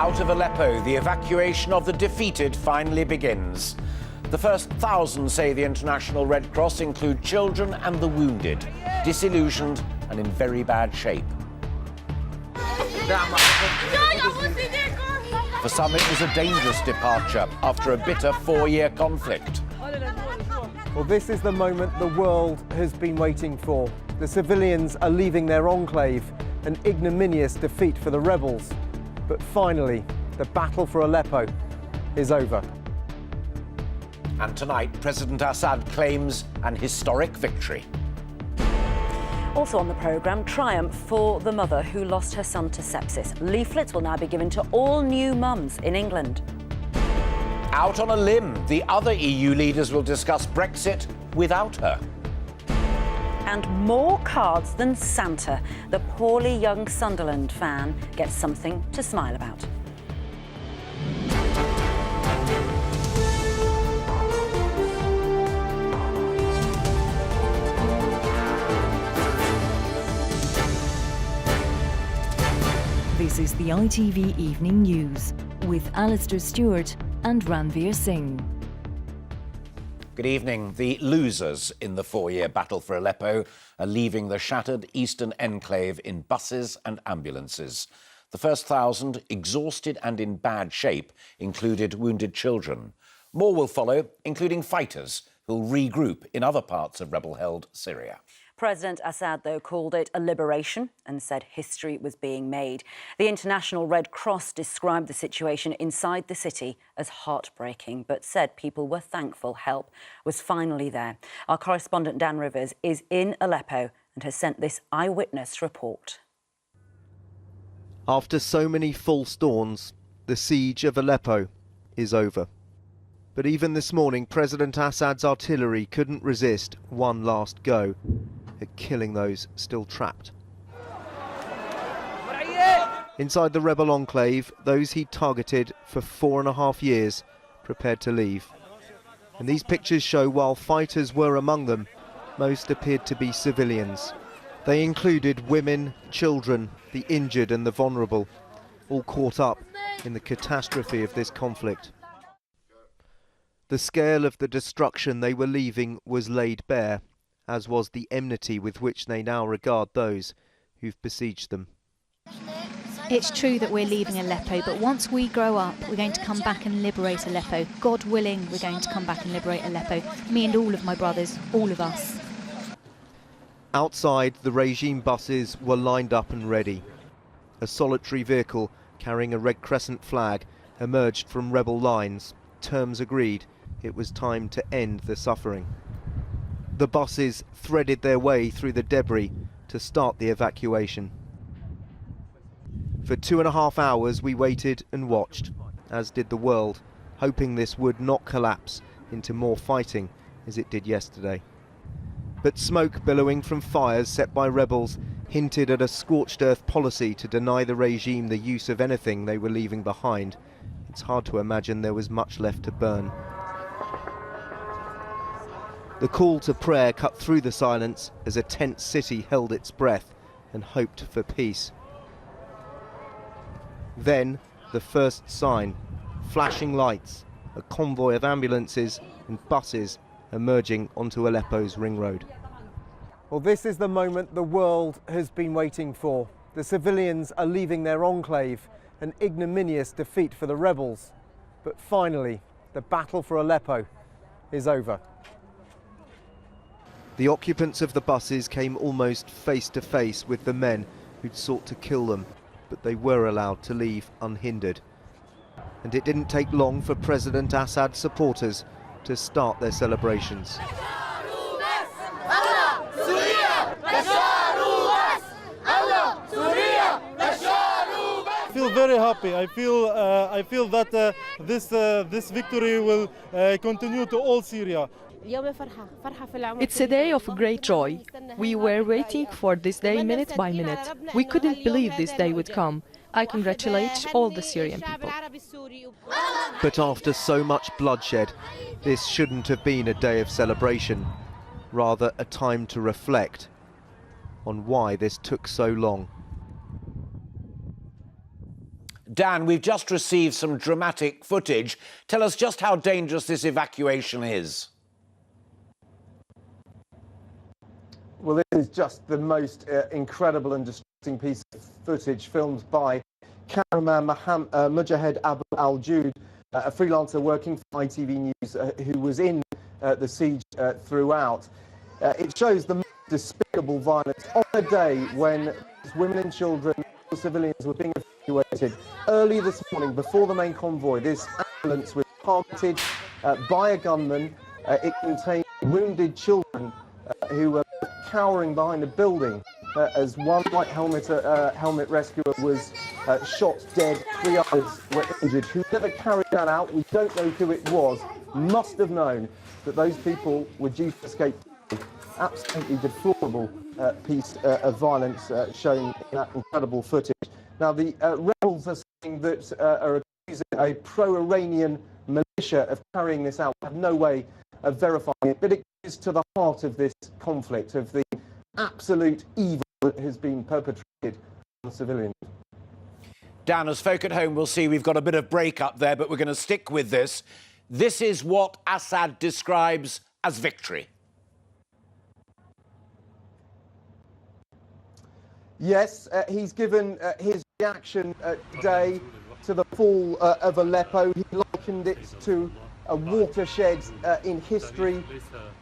Out of Aleppo, the evacuation of the defeated finally begins. The first 1,000, say the International Red Cross, include children and the wounded, disillusioned and in very bad shape. For some, it was a dangerous departure after a bitter 4-year conflict. Well, this is the moment the world has been waiting for. The civilians are leaving their enclave, an ignominious defeat for the rebels. But finally, the battle for Aleppo is over. And tonight, President Assad claims an historic victory. Also on the programme, triumph for the mother who lost her son to sepsis. Leaflets will now be given to all new mums in England. Out on a limb, the other EU leaders will discuss Brexit without her. And more cards than Santa. The poorly young Sunderland fan gets something to smile about. This is the ITV Evening News with Alistair Stewart and Ranveer Singh. Good evening. The losers in the 4-year battle for Aleppo are leaving the shattered eastern enclave in buses and ambulances. The first 1,000, exhausted and in bad shape, included wounded children. More will follow, including fighters who'll regroup in other parts of rebel-held Syria. President Assad, though, called it a liberation and said history was being made. The International Red Cross described the situation inside the city as heartbreaking, but said people were thankful help was finally there. Our correspondent Dan Rivers is in Aleppo and has sent this eyewitness report. After so many false dawns, the siege of Aleppo is over. But even this morning, President Assad's artillery couldn't resist one last go at killing those still trapped. Inside the rebel enclave, those he targeted for 4.5 years prepared to leave. And these pictures show while fighters were among them, most appeared to be civilians. They included women, children, the injured and the vulnerable, all caught up in the catastrophe of this conflict. The scale of the destruction they were leaving was laid bare, as was the enmity with which they now regard those who've besieged them. It's true that we're leaving Aleppo, but once we grow up, we're going to come back and liberate Aleppo. God willing, we're going to come back and liberate Aleppo. Me and all of my brothers, all of us. Outside, the regime buses were lined up and ready. A solitary vehicle carrying a Red Crescent flag emerged from rebel lines. Terms agreed, it was time to end the suffering. The buses threaded their way through the debris to start the evacuation. For 2.5 hours we waited and watched, as did the world, hoping this would not collapse into more fighting as it did yesterday. But smoke billowing from fires set by rebels hinted at a scorched earth policy to deny the regime the use of anything they were leaving behind. It's hard to imagine there was much left to burn. The call to prayer cut through the silence as a tense city held its breath and hoped for peace. Then, the first sign, flashing lights, a convoy of ambulances and buses emerging onto Aleppo's ring road. Well, this is the moment the world has been waiting for. The civilians are leaving their enclave, an ignominious defeat for the rebels. But finally, the battle for Aleppo is over. The occupants of the buses came almost face to face with the men who'd sought to kill them, but they were allowed to leave unhindered. And it didn't take long for President Assad's supporters to start their celebrations. I feel very happy. I feel that this victory will continue to all Syria. It's a day of great joy. We were waiting for this day minute by minute. We couldn't believe this day would come. I congratulate all the Syrian people. But after so much bloodshed, this shouldn't have been a day of celebration, rather a time to reflect on why this took so long. Dan, we've just received some dramatic footage. Tell us just how dangerous this evacuation is. Well, this is just the most incredible and distressing piece of footage filmed by cameraman Mujahed Abu Al-Jud, a freelancer working for ITV News who was in the siege throughout. It shows the most despicable violence on a day when women and children, civilians were being evacuated. Early this morning, before the main convoy, this ambulance was targeted by a gunman. It contained wounded children who were cowering behind a building as one white helmet rescuer was shot dead. 3 others were injured. Whoever carried that out, we don't know who it was, must have known that those people were due to escape. Absolutely deplorable piece of violence shown in that incredible footage. Now, the rebels are saying that are accusing a pro-Iranian militia of carrying this out. I have no way of verifying it, but it goes to the heart of this conflict, of the absolute evil that has been perpetrated on civilians. Dan, as folk at home will see, we've got a bit of break up there, but we're going to stick with this. This is what Assad describes as victory. Yes, he's given his reaction today to the fall of Aleppo. He likened it to a watershed in history.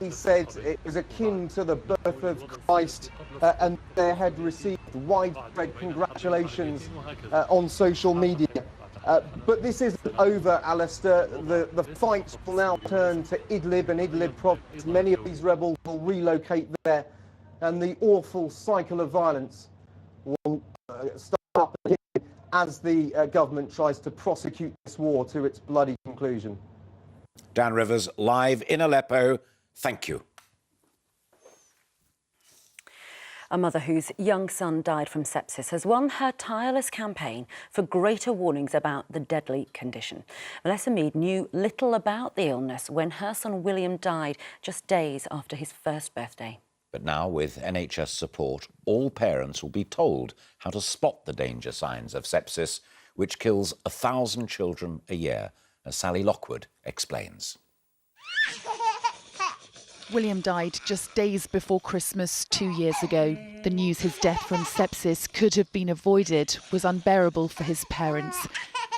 He said it was akin to the birth of Christ, and they had received widespread congratulations on social media. But this isn't over, Alistair. The fight will now turn to Idlib and Idlib province. Many of these rebels will relocate there, and the awful cycle of violence will start up again as the government tries to prosecute this war to its bloody conclusion. Dan Rivers, live in Aleppo. Thank you. A mother whose young son died from sepsis has won her tireless campaign for greater warnings about the deadly condition. Melissa Mead knew little about the illness when her son William died just days after his first birthday. But now, with NHS support, all parents will be told how to spot the danger signs of sepsis, which kills 1,000 children a year, as Sally Lockwood explains. William died just days before Christmas 2 years ago. The news his death from sepsis could have been avoided was unbearable for his parents.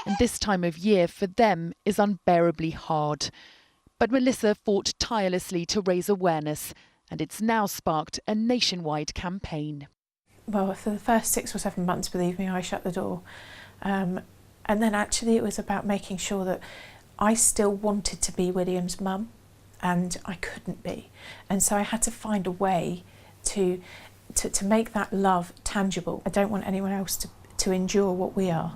And this time of year for them is unbearably hard. But Melissa fought tirelessly to raise awareness, and it's now sparked a nationwide campaign. Well, for the first 6 or 7 months, believe me, I shut the door. And then actually it was about making sure that I still wanted to be William's mum, and I couldn't be. And so I had to find a way to make that love tangible. I don't want anyone else to endure what we are.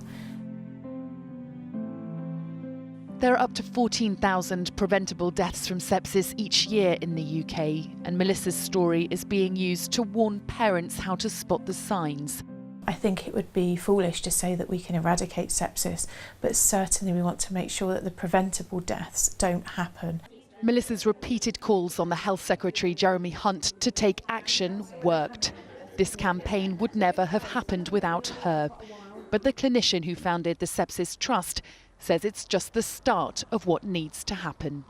There are up to 14,000 preventable deaths from sepsis each year in the UK, and Melissa's story is being used to warn parents how to spot the signs. I think it would be foolish to say that we can eradicate sepsis, but certainly we want to make sure that the preventable deaths don't happen. Melissa's repeated calls on the Health Secretary Jeremy Hunt to take action worked. This campaign would never have happened without her. But the clinician who founded the Sepsis Trust says it's just the start of what needs to happen.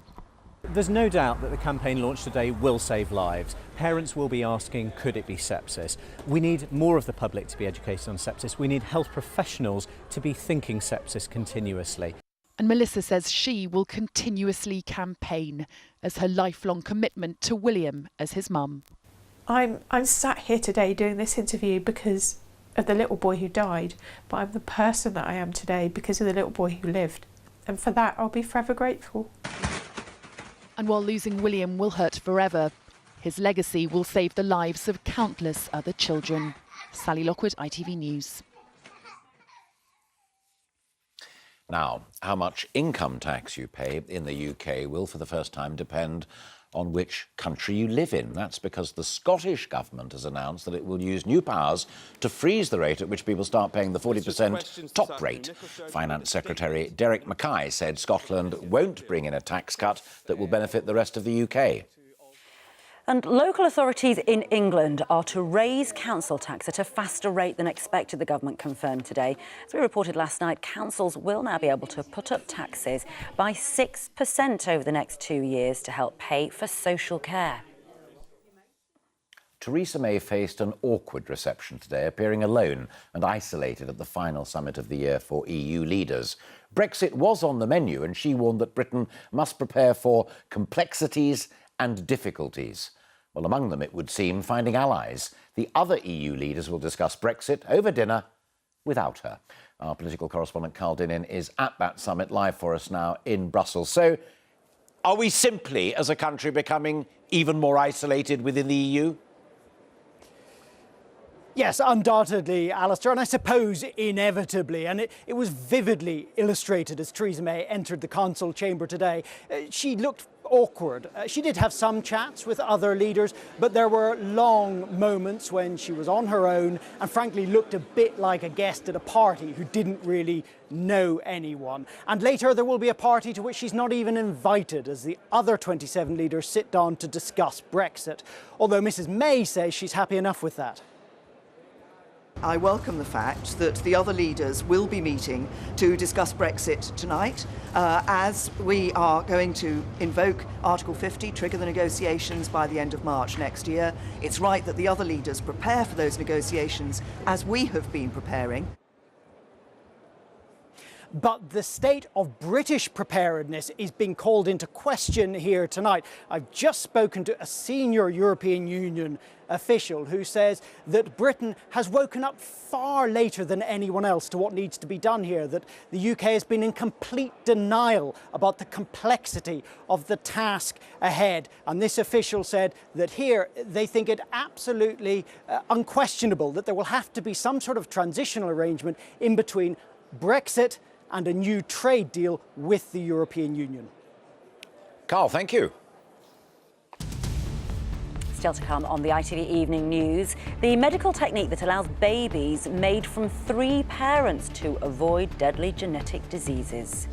There's no doubt that the campaign launched today will save lives. Parents will be asking, could it be sepsis? We need more of the public to be educated on sepsis. We need health professionals to be thinking sepsis continuously. And Melissa says she will continuously campaign as her lifelong commitment to William as his mum. I'm sat here today doing this interview because of the little boy who died, but I'm the person that I am today because of the little boy who lived. And for that, I'll be forever grateful. And while losing William will hurt forever, his legacy will save the lives of countless other children. Sally Lockwood, ITV News. Now, how much income tax you pay in the UK will for the first time depend on which country you live in. That's because the Scottish Government has announced that it will use new powers to freeze the rate at which people start paying the 40% top rate. Finance Secretary Derek Mackay said Scotland won't bring in a tax cut that will benefit the rest of the UK. And local authorities in England are to raise council tax at a faster rate than expected, the government confirmed today. As we reported last night, councils will now be able to put up taxes by 6% over the next 2 years to help pay for social care. Theresa May faced an awkward reception today, appearing alone and isolated at the final summit of the year for EU leaders. Brexit was on the menu, and she warned that Britain must prepare for complexities and difficulties. Well, among them, it would seem, finding allies. The other EU leaders will discuss Brexit over dinner without her. Our political correspondent Carl Dinin is at that summit, live for us now in Brussels. So, are we simply, as a country, becoming even more isolated within the EU? Yes, undoubtedly, Alistair, and I suppose inevitably. And it was vividly illustrated as Theresa May entered the council chamber today. She looked awkward. She did have some chats with other leaders, but there were long moments when she was on her own and frankly looked a bit like a guest at a party who didn't really know anyone. And later there will be a party to which she's not even invited as the other 27 leaders sit down to discuss Brexit, although Mrs May says she's happy enough with that. I welcome the fact that the other leaders will be meeting to discuss Brexit tonight, as we are going to invoke Article 50, trigger the negotiations by the end of March next year. It's right that the other leaders prepare for those negotiations as we have been preparing. But the state of British preparedness is being called into question here tonight. I've just spoken to a senior European Union official who says that Britain has woken up far later than anyone else to what needs to be done here, that the UK has been in complete denial about the complexity of the task ahead. And this official said that here they think it absolutely unquestionable that there will have to be some sort of transitional arrangement in between Brexit and a new trade deal with the European Union. Carl, thank you. Still to come on the ITV Evening News, the medical technique that allows babies made from 3 parents to avoid deadly genetic diseases.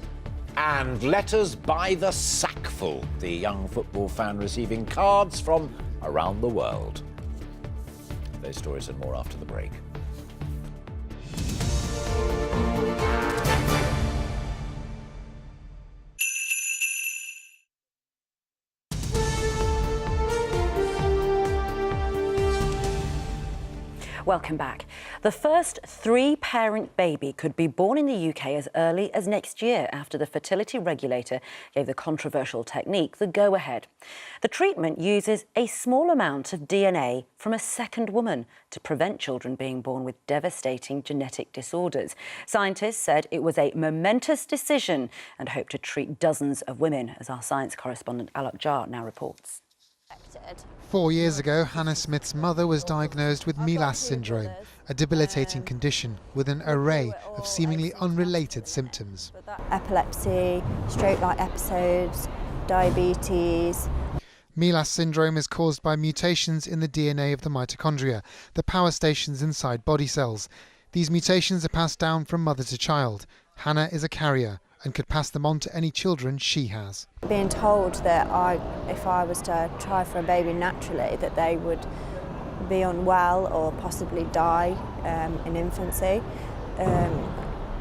And letters by the sackful. The young football fan receiving cards from around the world. Those stories and more after the break. Welcome back. The first 3-parent baby could be born in the UK as early as next year after the fertility regulator gave the controversial technique the go-ahead. The treatment uses a small amount of DNA from a second woman to prevent children being born with devastating genetic disorders. Scientists said it was a momentous decision and hope to treat dozens of women, as our science correspondent Alok Jar now reports. 4 years ago, Hannah Smith's mother was diagnosed with Melas syndrome, a debilitating condition with an array of seemingly unrelated symptoms. Epilepsy, stroke-like episodes, diabetes. Melas syndrome is caused by mutations in the DNA of the mitochondria, the power stations inside body cells. These mutations are passed down from mother to child. Hannah is a carrier and could pass them on to any children she has. Being told that if I was to try for a baby naturally, that they would be unwell or possibly die in infancy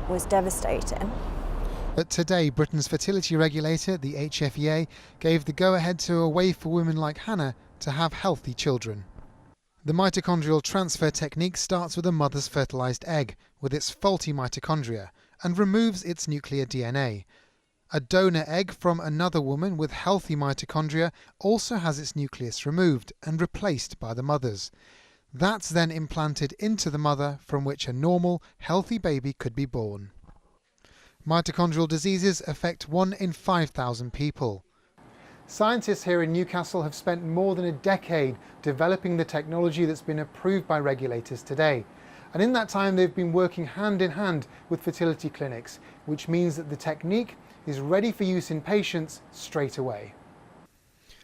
was devastating. But today, Britain's fertility regulator, the HFEA, gave the go-ahead to a way for women like Hannah to have healthy children. The mitochondrial transfer technique starts with a mother's fertilised egg with its faulty mitochondria and removes its nuclear DNA. A donor egg from another woman with healthy mitochondria also has its nucleus removed and replaced by the mother's. That's then implanted into the mother from which a normal, healthy baby could be born. Mitochondrial diseases affect 1 in 5,000 people. Scientists here in Newcastle have spent more than a decade developing the technology that's been approved by regulators today. And in that time, they've been working hand in hand with fertility clinics, which means that the technique is ready for use in patients straight away.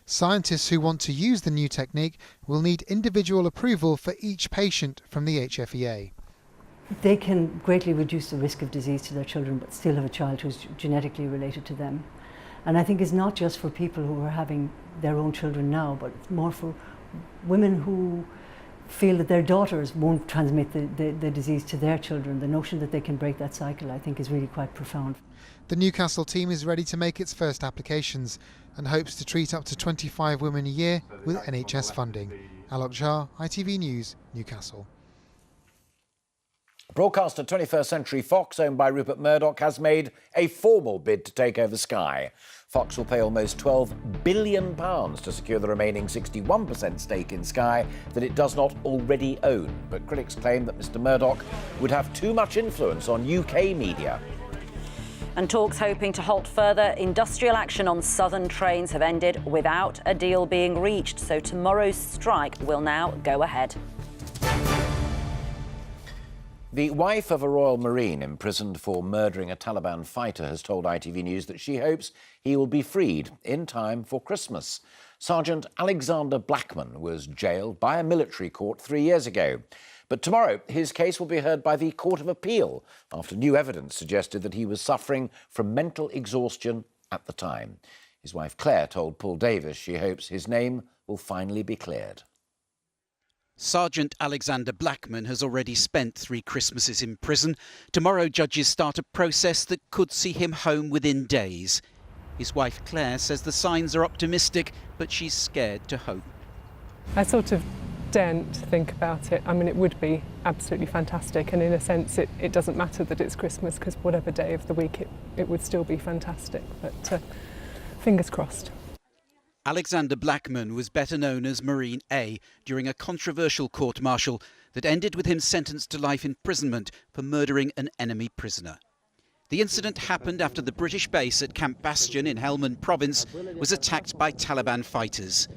Scientists who want to use the new technique will need individual approval for each patient from the HFEA. They can greatly reduce the risk of disease to their children but still have a child who's genetically related to them. And I think it's not just for people who are having their own children now, but it's more for women who feel that their daughters won't transmit the disease to their children. The notion that they can break that cycle, I think, is really quite profound. The Newcastle team is ready to make its first applications and hopes to treat up to 25 women a year with NHS funding. Alok Jha, ITV News, Newcastle. Broadcaster 21st Century Fox, owned by Rupert Murdoch, has made a formal bid to take over Sky. Fox will pay almost £12 billion to secure the remaining 61% stake in Sky that it does not already own. But critics claim that Mr Murdoch would have too much influence on UK media. And talks hoping to halt further industrial action on southern trains have ended without a deal being reached. So tomorrow's strike will now go ahead. The wife of a Royal Marine imprisoned for murdering a Taliban fighter has told ITV News that she hopes he will be freed in time for Christmas. Sergeant Alexander Blackman was jailed by a military court 3 years ago. But tomorrow, his case will be heard by the Court of Appeal after new evidence suggested that he was suffering from mental exhaustion at the time. His wife Claire told Paul Davis she hopes his name will finally be cleared. Sergeant Alexander Blackman has already spent 3 Christmases in prison. Tomorrow, judges start a process that could see him home within days. His wife Claire says the signs are optimistic, but she's scared to hope. I sort of daren't think about it. I mean, it would be absolutely fantastic, and in a sense it doesn't matter that it's Christmas, because whatever day of the week it would still be fantastic, but fingers crossed. Alexander Blackman was better known as Marine A during a controversial court-martial that ended with him sentenced to life imprisonment for murdering an enemy prisoner. The incident happened after the British base at Camp Bastion in Helmand Province was attacked by Taliban fighters.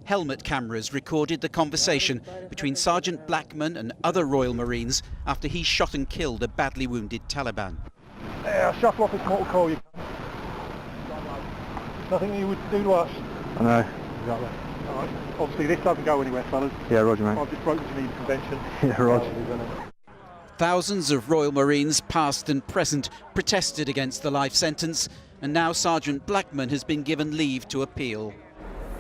Helmet cameras recorded the conversation between Sergeant Blackman and other Royal Marines after he shot and killed a badly wounded Taliban. Yeah, shut off his mortal coil. Nothing you would do to us. I know. Exactly. All right. Obviously this doesn't go anywhere, fellas. Yeah, roger, mate. I've just broken Geneva Convention. Yeah, roger. Thousands of Royal Marines, past and present, protested against the life sentence, and now Sergeant Blackman has been given leave to appeal.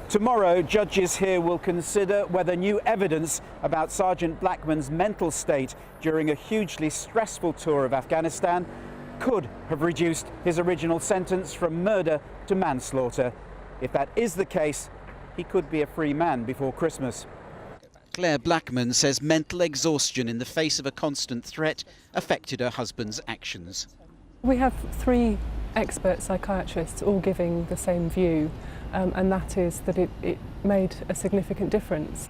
Tomorrow, judges here will consider whether new evidence about Sergeant Blackman's mental state during a hugely stressful tour of Afghanistan could have reduced his original sentence from murder to manslaughter. If that is the case, he could be a free man before Christmas. Claire Blackman says mental exhaustion in the face of a constant threat affected her husband's actions. We have 3 expert psychiatrists all giving the same view, and that is that it made a significant difference.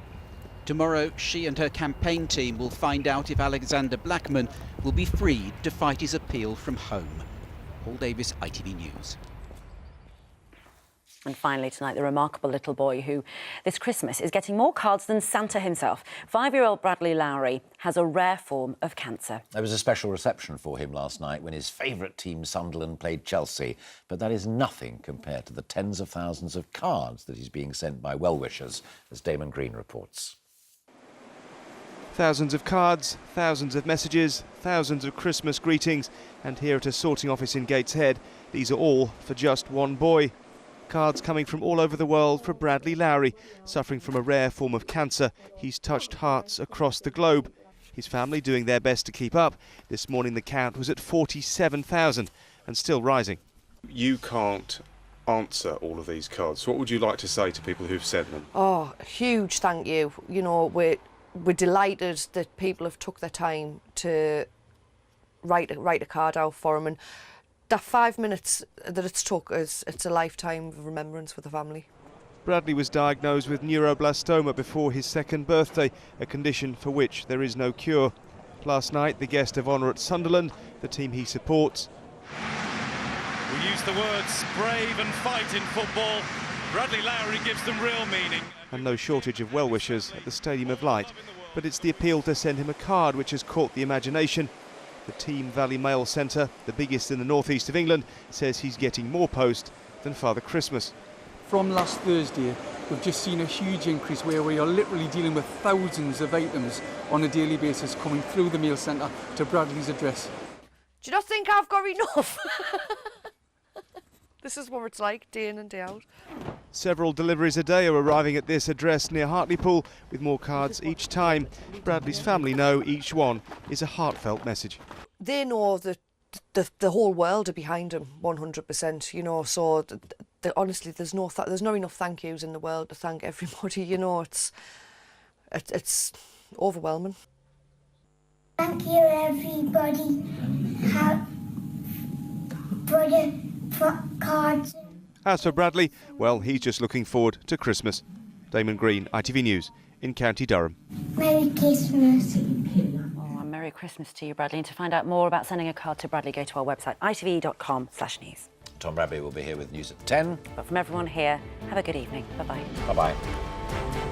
Tomorrow, she and her campaign team will find out if Alexander Blackman will be freed to fight his appeal from home. Paul Davis, ITV News. And finally tonight, the remarkable little boy who this Christmas is getting more cards than Santa himself. 5-year-old Bradley Lowery has a rare form of cancer. There was a special reception for him last night when his favourite team, Sunderland, played Chelsea. But that is nothing compared to the tens of thousands of cards that he's being sent by well-wishers, as Damon Green reports. Thousands of cards, thousands of messages, thousands of Christmas greetings, and here at a sorting office in Gateshead, these are all for just one boy. Cards coming from all over the world for Bradley Lowery, suffering from a rare form of cancer. He's touched hearts across the globe. His family doing their best to keep up. This morning the count was at 47,000 and still rising. You can't answer all of these cards. What would you like to say to people who've sent them? Oh, huge thank you. You know, we're delighted that people have took their time to write a card out for him, and that 5 minutes that it's took it's a lifetime of remembrance for the family. Bradley was diagnosed with neuroblastoma before his 2nd birthday, a condition for which there is no cure. Last night, the guest of honour at Sunderland, the team he supports. We use the words brave and fight in football. Bradley Lowery gives them real meaning. And no shortage of well-wishers at the Stadium of Light. But it's the appeal to send him a card which has caught the imagination. The Team Valley Mail Centre, the biggest in the northeast of England, says he's getting more post than Father Christmas. From last Thursday, we've just seen a huge increase where we are literally dealing with thousands of items on a daily basis coming through the mail centre to Bradley's address. Do you not think I've got enough? This is what it's like day in and day out. Several deliveries a day are arriving at this address near Hartlepool, with more cards each time. Bradley's family know each one is a heartfelt message. They know that the whole world are behind him 100%, you know, so honestly there's not enough thank yous in the world to thank everybody, you know. It's overwhelming. Thank you everybody. For the cards. As for Bradley, well, he's just looking forward to Christmas. Damon Green, ITV News in County Durham. Merry Christmas. Oh, and Merry Christmas to you, Bradley. And to find out more about sending a card to Bradley, go to our website, itv.com/news. Tom Bradley will be here with news at 10. But from everyone here, have a good evening. Bye-bye. Bye-bye.